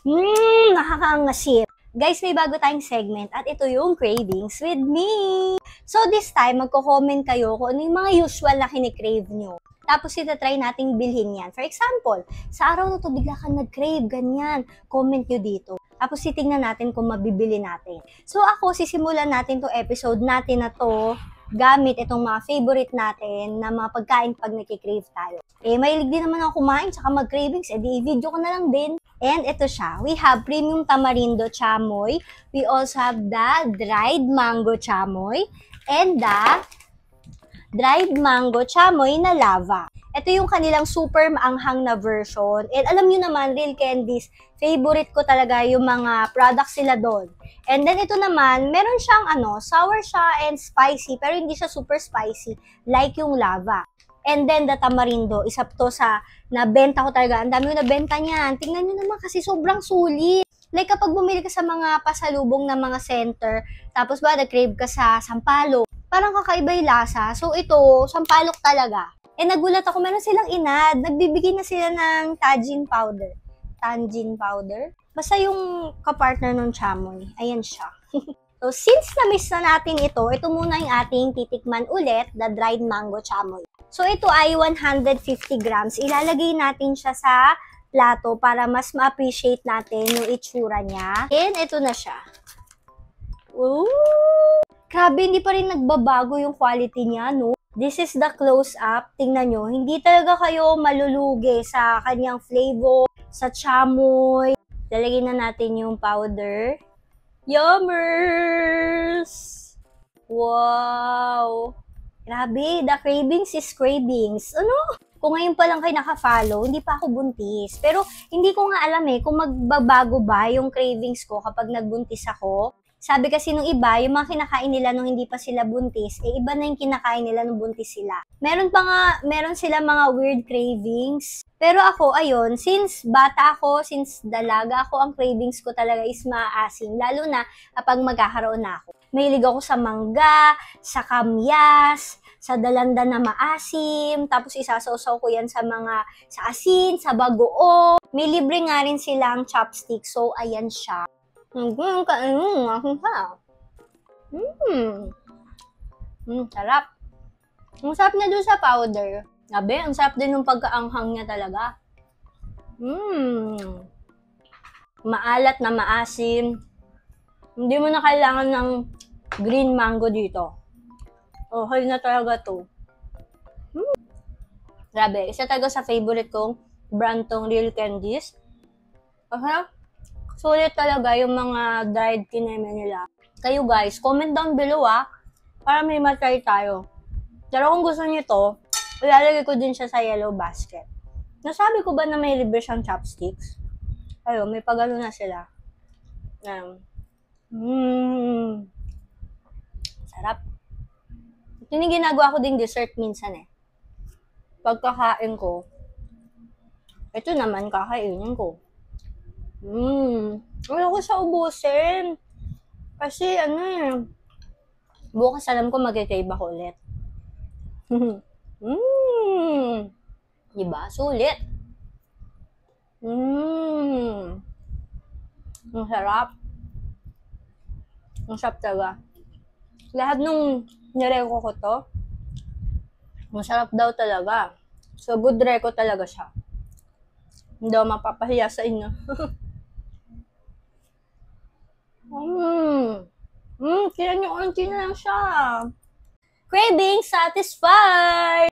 Nakakaangasip. Guys, may bago tayong segment at ito yung Cravings with me. So this time, magko-comment kayo kung ano yung mga usual na kinikrave nyo. Tapos itatry nating bilhin yan. For example, sa araw na to bigla kang nag-crave, ganyan. Comment nyo dito. Tapos titingnan natin kung mabibili natin. So ako, sisimulan natin to episode natin na to gamit itong mga favorite natin na mga pagkain pag nagkikrave tayo. Mahilig din naman ako kumain tsaka mag-cravings, i-video ko na lang din. And ito siya, we have premium tamarindo chamoy. We also have the dried mango chamoy and the dried mango chamoy na lava. Ito yung kanilang super maanghang na version. And alam nyo naman, Real Candies, favorite ko talaga yung mga products sila doon. And then ito naman, meron siyang sour siya and spicy, pero hindi siya super spicy like yung lava. And then the tamarindo, isa to sa nabenta ko talaga. Ang dami ko nabenta niyan. Tingnan nyo naman kasi sobrang sulit. Like kapag bumili ka sa mga pasalubong na mga center, tapos nag-crave ka sa sampalok, parang kakaiba yung lasa. So ito, sampalok talaga. Nagulat ako, meron silang inad. Nagbibigay na sila ng tajin powder. Tanjin powder? Basta yung kapartner ng chamoy. Ayan siya. So, since na-miss na natin ito muna yung ating titikman ulit, the dried mango chamoy. So, ito ay 150 grams. Ilalagay natin siya sa plato para mas ma-appreciate natin yung itsura niya. And ito na siya. Ooh! Grabe, hindi pa rin nagbabago yung quality niya, no? This is the close-up. Tingnan nyo, hindi talaga kayo malulugi sa kanyang flavor, sa chamoy. Lalagyan na natin yung powder. Yummers! Wow! Grabe, the cravings is cravings. Ano? Kung ngayon pa lang kayo naka-follow, hindi pa ako buntis. Pero hindi ko nga alam kung magbabago ba yung cravings ko kapag nagbuntis ako. Sabi kasi nung iba, yung mga kinakain nila nung hindi pa sila buntis, iba na yung kinakain nila nung buntis sila. Meron sila mga weird cravings. Pero ako, ayun, since bata ako, since dalaga ako, ang cravings ko talaga is maaasim. Lalo na kapag magkakaroon na ako. Mahilig ako sa mangga, sa kamyas, sa dalanda na maasim, tapos isasawsaw ko yan sa asin, sa bagoong. May libre nga rin silang chopstick, so ayan siya. Sarap. Ang sarap niya doon sa powder. Sabi, ang sarap din ng pagkaanghang niya talaga. Maalat na maasim. Hindi mo na kailangan ng green mango dito. Okay na talaga to. Grabe, isa talaga sa favorite kong brand tong Real Candies. Sulit talaga yung mga dried kineme nila. Kayo guys, comment down below para may matry tayo. Pero kung gusto niyo to, ilalagay ko din siya sa yellow basket. Nasabi ko ba na may libre siyang chopsticks? Ayun, may pagano na sila. Sarap. Ito yung ginagawa ko ding dessert minsan Pagkakain ko, ito naman kakainin ko. Wala ko siya ubusin. Kasi bukas alam ko mag-crave ako ulit. Diba? Sulit. Ang sarap. Ang sarap talaga. Lahat nung nireko ko to, masarap daw talaga. So, good reko talaga siya. Hindi ako mapapahiya sa inyo. Kaya nyo, unti na lang siya. Craving satisfied!